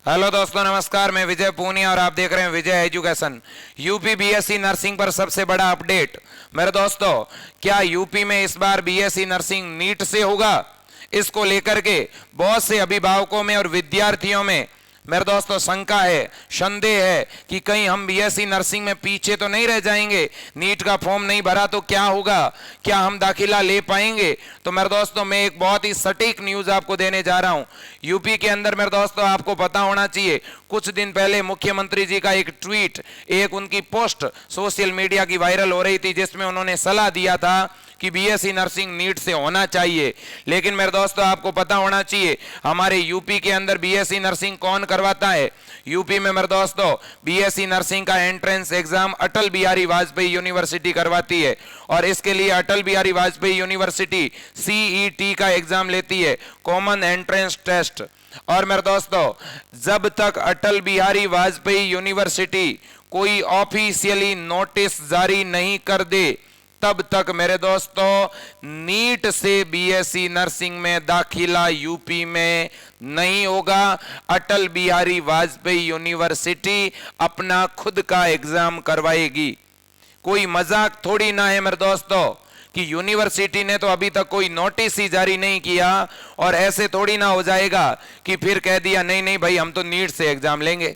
Hello दोस्तों, नमस्कार। मैं विजय पूनिया और आप देख रहे हैं विजय एजुकेशन। यूपी बीएससी नर्सिंग पर सबसे बड़ा अपडेट। मेरे दोस्तों, क्या यूपी में इस बार बीएससी नर्सिंग नीट से होगा? इसको लेकर के बहुत से अभिभावकों में और विद्यार्थियों में मेरे दोस्तों शंका है, संदेह है कि कहीं हम बीएससी नर्सिंग में पीछे तो नहीं रह जाएंगे। नीट का फॉर्म नहीं भरा तो क्या होगा, क्या हम दाखिला ले पाएंगे? तो मेरे दोस्तों, मैं एक बहुत ही सटीक न्यूज आपको देने जा रहा हूं। यूपी के अंदर मेरे दोस्तों आपको पता होना चाहिए, कुछ दिन पहले मुख्यमंत्री जी का एक ट्वीट, एक उनकी पोस्ट सोशल मीडिया की वायरल हो रही थी, जिसमें उन्होंने सलाह दिया था कि बीएससी नर्सिंग नीट से होना चाहिए। लेकिन मेरे दोस्तों आपको पता होना चाहिए, हमारे यूपी के अंदर बीएससी नर्सिंग कौन करवाता है? यूपी में मेरे दोस्तों बीएससी नर्सिंग का entrance exam Atal Bihari Vajpayee university करवाती है, और इसके लिए अटल बिहारी वाजपेयी यूनिवर्सिटी सीईटी का एग्जाम लेती है, कॉमन एंट्रेंस टेस्ट। और मेरे दोस्तों, जब तक अटल बिहारी वाजपेयी यूनिवर्सिटी कोई ऑफिशियली नोटिस जारी नहीं कर दे, तब तक मेरे दोस्तों नीट से बीएससी नर्सिंग में दाखिला यूपी में नहीं होगा। अटल बिहारी वाजपेयी यूनिवर्सिटी अपना खुद का एग्जाम करवाएगी। कोई मजाक थोड़ी ना है मेरे दोस्तों कि यूनिवर्सिटी ने तो अभी तक कोई नोटिस ही जारी नहीं किया, और ऐसे थोड़ी ना हो जाएगा कि फिर कह दिया नहीं नहीं भाई हम तो नीट से एग्जाम लेंगे।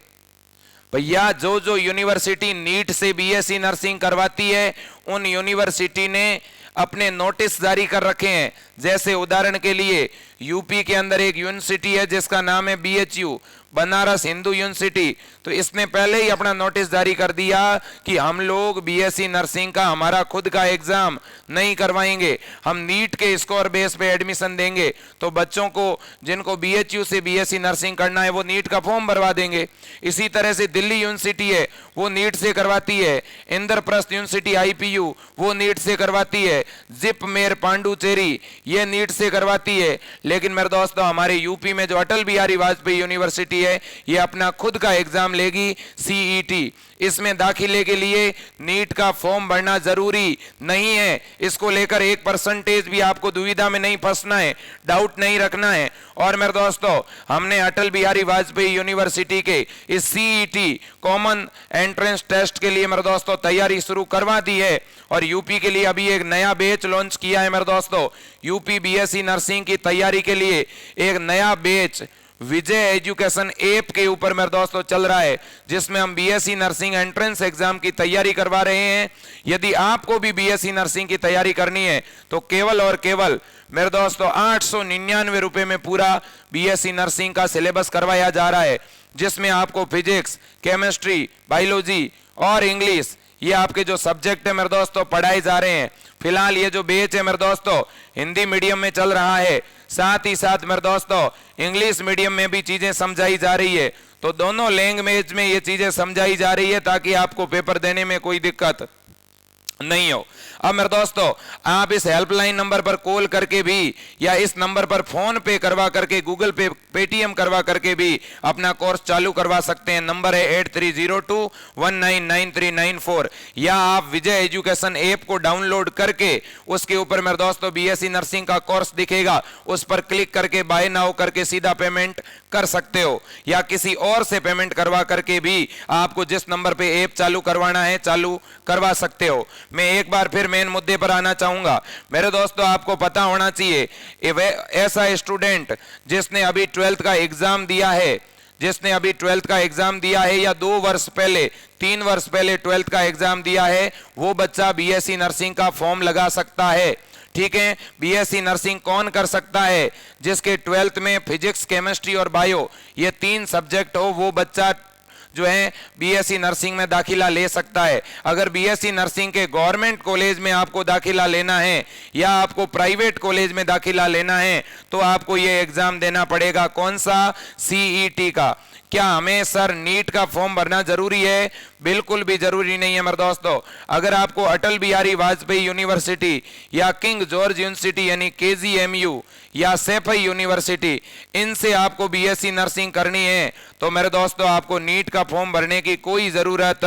भैया, जो जो यूनिवर्सिटी नीट से बीएससी नर्सिंग करवाती है, उन यूनिवर्सिटी ने अपने नोटिस जारी कर रखे हैं। जैसे उदाहरण के लिए यूपी के अंदर एक यूनिवर्सिटी है जिसका नाम है बीएचयू, बनारस हिंदू यूनिवर्सिटी। तो इसने पहले ही अपना नोटिस जारी कर दिया कि हम लोग बीएससी नर्सिंग का हमारा खुद का एग्जाम नहीं करवाएंगे, हम नीट के स्कोर बेस पे एडमिशन देंगे। तो बच्चों को जिनको बीएचयू से बीएससी नर्सिंग करना है वो नीट का फॉर्म भरवा देंगे। इसी तरह से दिल्ली यूनिवर्सिटी है, वो नीट से करवाती है। इंद्रप्रस्थ यूनिवर्सिटी आईपीयू वो नीट से करवाती है। जिप मेर पांडुचेरी ये नीट से करवाती है। लेकिन मेरे दोस्तों, हमारे यूपी में जो अटल बिहारी वाजपेयी यूनिवर्सिटी है, ये अपना खुद का एग्जाम लेगी, सीईटी। इसमें दाखिले के लिए नीट का फॉर्म भरना जरूरी नहीं है। इसको लेकर 1% भी आपको दुविधा में नहीं फंसना है, डाउट नहीं रखना है। और मेरे दोस्तों, हमने अटल बिहारी वाजपेयी यूनिवर्सिटी के इस सीईटी कॉमन एंट्रेंस टेस्ट के लिए मेरे दोस्तों तैयारी शुरू करवा दी है, और यूपी के लिए अभी एक नया बैच लॉन्च किया है। मेरे दोस्तों, यूपी बीएससी नर्सिंग की तैयारी के लिए एक नया बैच विजय एजुकेशन ऐप के ऊपर मेरे दोस्तों चल रहा है, जिसमें हम बीएससी नर्सिंग एंट्रेंस एग्जाम की तैयारी करवा रहे हैं। यदि आपको भी बीएससी नर्सिंग की तैयारी करनी है तो केवल और केवल मेरे दोस्तों 899 रुपए में पूरा बीएससी नर्सिंग का सिलेबस करवाया जा रहा है, जिसमें आपको फिजिक्स, केमिस्ट्री, बायोलॉजी और इंग्लिश, ये आपके जो सब्जेक्ट है मेरे दोस्तों पढ़ाए जा रहे हैं। फिलहाल ये जो बैच है मेरे दोस्तों हिंदी मीडियम में चल रहा है, साथ ही साथ मेरे दोस्तों इंग्लिश मीडियम में भी चीजें समझाई जा रही है। तो दोनों लैंग्वेज में ये चीजें समझाई जा रही है ताकि आपको पेपर देने में कोई दिक्कत नहीं हो। अब मेरे दोस्तों, आप इस हेल्पलाइन नंबर पर कॉल करके भी या इस नंबर पर फोन पे करवा करके, गूगल पे, पेटीएम करवा करके भी अपना कोर्स चालू करवा सकते हैं। नंबर है 8302199394, या आप विजय एजुकेशन ऐप को डाउनलोड करके उसके ऊपर मेरे दोस्तों बीएससी नर्सिंग का कोर्स दिखेगा, उस पर क्लिक करके बाय नाउ करके सीधा पेमेंट कर सकते हो, या किसी और से पेमेंट करवा करके भी आपको जिस नंबर पे ऐप चालू करवाना है चालू करवा सकते हो। मैं एक बार फिर मेन मुद्दे पर आना चाहूंगा। मेरे दोस्तों, आपको पता होना चाहिए, ऐसा स्टूडेंट जिसने अभी 12th का एग्जाम दिया है, जिसने अभी 12th का एग्जाम दिया है या 2 वर्ष पहले, 3 वर्ष पहले 12th का एग्जाम दिया है, वो बच्चा बीएससी नर्सिंग का फॉर्म लगा सकता है। ठीक है, बीएससी नर्सिंग कौन कर सकता है? जिसके 12th में फिजिक्स, केमिस्ट्री और बायो ये 3 सब्जेक्ट हो, वो बच्चा जो है बीएससी नर्सिंग में दाखिला ले सकता है। अगर बीएससी नर्सिंग के गवर्नमेंट कॉलेज में आपको दाखिला लेना है या आपको प्राइवेट कॉलेज में दाखिला लेना है, तो आपको ये एग्जाम देना पड़ेगा। कौन सा? सीईटी का। क्या हमें सर नीट का फॉर्म भरना जरूरी है? बिल्कुल भी जरूरी नहीं है मेरे दोस्तों। अगर आपको अटल बिहारी वाजपेयी यूनिवर्सिटी या किंग जॉर्ज यूनिवर्सिटी यानी केजीएमयू या सैफई यूनिवर्सिटी, इनसे आपको बीएससी नर्सिंग करनी है, तो मेरे दोस्तों आपको नीट का फॉर्म भरने की कोई जरूरत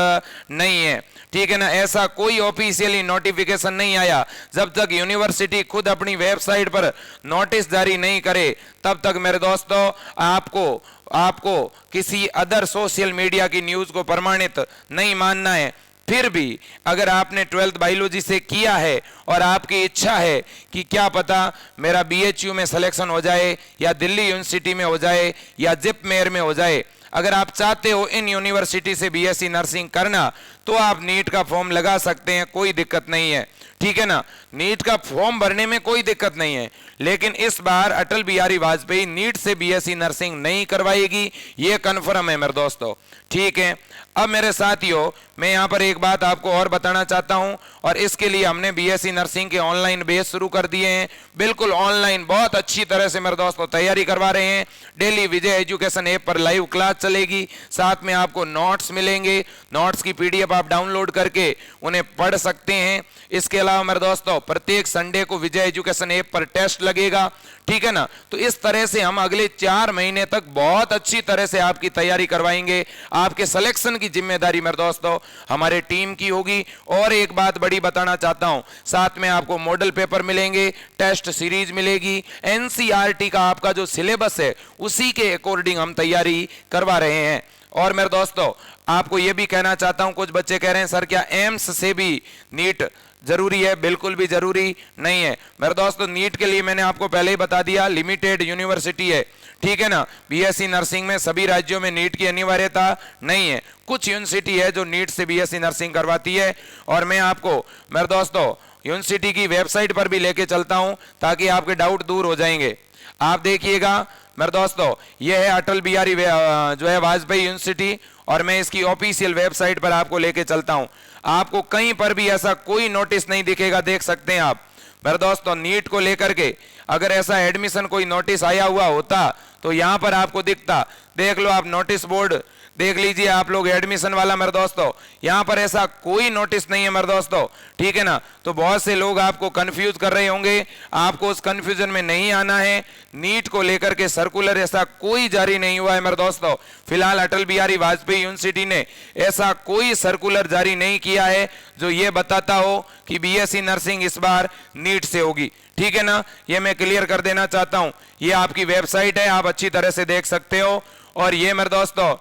नहीं है। ठीक है ना, ऐसा कोई ऑफिशियली नोटिफिकेशन नहीं आया। जब तक यूनिवर्सिटी खुद अपनी वेबसाइट पर नोटिस जारी नहीं करे, तब तक मेरे दोस्तों आपको आपको किसी अदर सोशल मीडिया की न्यूज को प्रमाणित नहीं मानना है। फिर भी अगर आपने 12th बायोलॉजी से किया है और आपकी इच्छा है कि क्या पता मेरा BHU में सिलेक्शन हो जाए या दिल्ली यूनिवर्सिटी में हो जाए या जिप मेयर में हो जाए, अगर आप चाहते हो इन यूनिवर्सिटी से BSc नर्सिंग करना तो आप नीट का फॉर्म लगा सकते हैं, कोई दिक्कत नहीं है, ठीक है ना। नीट का फॉर्म भरने में कोई दिक्कत नहीं है, लेकिन इस बार अटल बिहारी वाजपेयी नीट से BSc नर्सिंग नहीं करवाएगी, ये कन्फर्म है मेरे दोस्तों, ठीक है। अब मेरे साथियों, मैं यहां पर एक बात आपको और बताना चाहता हूं, और इसके लिए हमने BSc नर्सिंग के ऑनलाइन बेस शुरू कर दिए हैं, बिल्कुल ऑनलाइन बहुत अच्छी तरह से मेरे दोस्तों तैयारी करवा रहे हैं। डेली विजय एजुकेशन ऐप पर लाइव क्लास चलेगी, साथ में आपको नोट्स मिलेंगे, नोट्स की PDF आप डाउनलोड करके उन्हें पढ़ सकते हैं। इसके अलावा मेरे दोस्तों प्रत्येक संडे को विजय एजुकेशन ऐप पर टेस्ट लगेगा, ठीक है ना। तो इस तरह से हम अगले 4 महीने तक बहुत अच्छी तरह से आपकी तैयारी करवाएंगे। आपके सिलेक्शन की जिम्मेदारी मेरे दोस्तों हमारे टीम की होगी। और एक बात बड़ी बताना चाहता हूं, साथ में आपको मॉडल पेपर मिलेंगे, टेस्ट सीरीज मिलेगी, NCERT का आपका जो सिलेबस है उसी के अकॉर्डिंग हम तैयारी करवा रहे हैं। और मेरे दोस्तों आपको यह भी कहना चाहता हूं, कुछ बच्चे कह रहे हैं सर क्या एम्स से भी नीट जरूरी है? बिल्कुल भी जरूरी नहीं है मेरे दोस्तों। नीट के लिए मैंने आपको पहले ही बता दिया, लिमिटेड यूनिवर्सिटी है, ठीक है ना। BSc नर्सिंग में सभी राज्यों में नीट की अनिवार्यता नहीं है, कुछ यूनिवर्सिटी है जो नीट से BSc नर्सिंग करवाती है। और मैं आपको मेरे दोस्तों यूनिवर्सिटी की वेबसाइट पर भी लेके चलता हूं ताकि आपके डाउट दूर हो जाएंगे। आप देखिएगा मेरे दोस्तों, यह है अटल बिहारी जो है वाजपेयी यूनिवर्सिटी, और मैं इसकी ऑफिशियल वेबसाइट पर आपको लेके चलता हूं। आपको कहीं पर भी ऐसा कोई नोटिस नहीं दिखेगा, देख सकते हैं आप मेरे दोस्तों। नीट को लेकर के अगर ऐसा एडमिशन कोई नोटिस आया हुआ होता तो यहां पर आपको दिखता, देख लो आप नोटिस बोर्ड देख लीजिए आप लोग, एडमिशन वाला मेरे दोस्तों। यहां पर ऐसा कोई नोटिस नहीं है मेरे दोस्तों, ठीक है ना। तो बहुत से लोग आपको कंफ्यूज कर रहे होंगे, आपको उस कंफ्यूजन में नहीं आना है। नीट को लेकर के सर्कुलर ऐसा कोई जारी नहीं हुआ है मेरे दोस्तों। फिलहाल अटल बिहारी वाजपेयी यूनिवर्सिटी ने ऐसा कोई सर्कुलर जारी नहीं किया है जो ये बताता हो कि BSc नर्सिंग इस बार नीट से होगी, ठीक है ना। ये मैं क्लियर कर देना चाहता हूं। ये आपकी वेबसाइट है, आप अच्छी तरह से देख सकते हो। और ये मेरे दोस्तों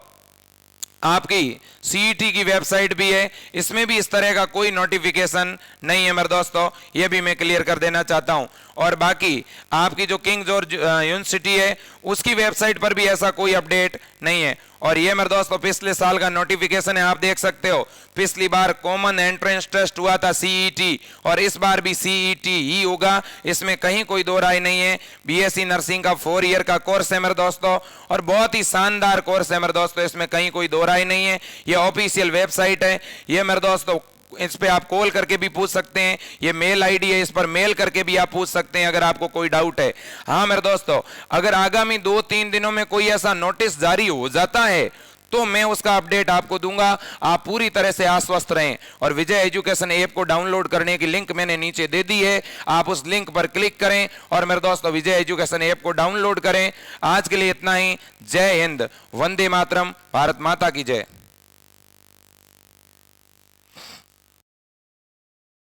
आपकी CET की वेबसाइट भी है, इसमें भी इस तरह का कोई नोटिफिकेशन नहीं है मेरे दोस्तों, ये भी मैं क्लियर कर देना चाहता हूं। और बाकी आपकी जो किंग जॉर्ज यूनिवर्सिटी है उसकी वेबसाइट पर भी ऐसा कोई अपडेट नहीं है। और ये मेरे दोस्तों पिछले साल का नोटिफिकेशन है, आप देख सकते हो। पिछली बार कॉमन एंट्रेंस टेस्ट हुआ था CET, और इस बार भी CET ही होगा, इसमें कहीं कोई दो राय नहीं है। BSc नर्सिंग का 4 ईयर का कोर्स है मेरे दोस्तों, और बहुत ही शानदार कोर्स है मेरे दोस्तों, इसमें कहीं कोई दो राय नहीं है। ये ऑफिशियल वेबसाइट है, ये मेरे दोस्तों इस पे आप कॉल करके भी पूछ सकते हैं, ये मेल आईडी है, इस पर मेल करके भी आप पूछ सकते हैं अगर आपको कोई डाउट है। हाँ मेरे दोस्तों, अगर आगामी 2-3 दिनों में कोई ऐसा नोटिस जारी हो जाता है तो मैं उसका अपडेट आपको दूंगा। आप पूरी तरह से आश्वस्त रहें। और विजय एजुकेशन ऐप को डाउनलोड करने की लिंक मैंने नीचे दे दी है, आप उस लिंक पर क्लिक करें और मेरे दोस्तों विजय एजुकेशन ऐप को डाउनलोड करें। आज के लिए इतना ही। जय हिंद, वंदे मातरम, भारत माता की जय।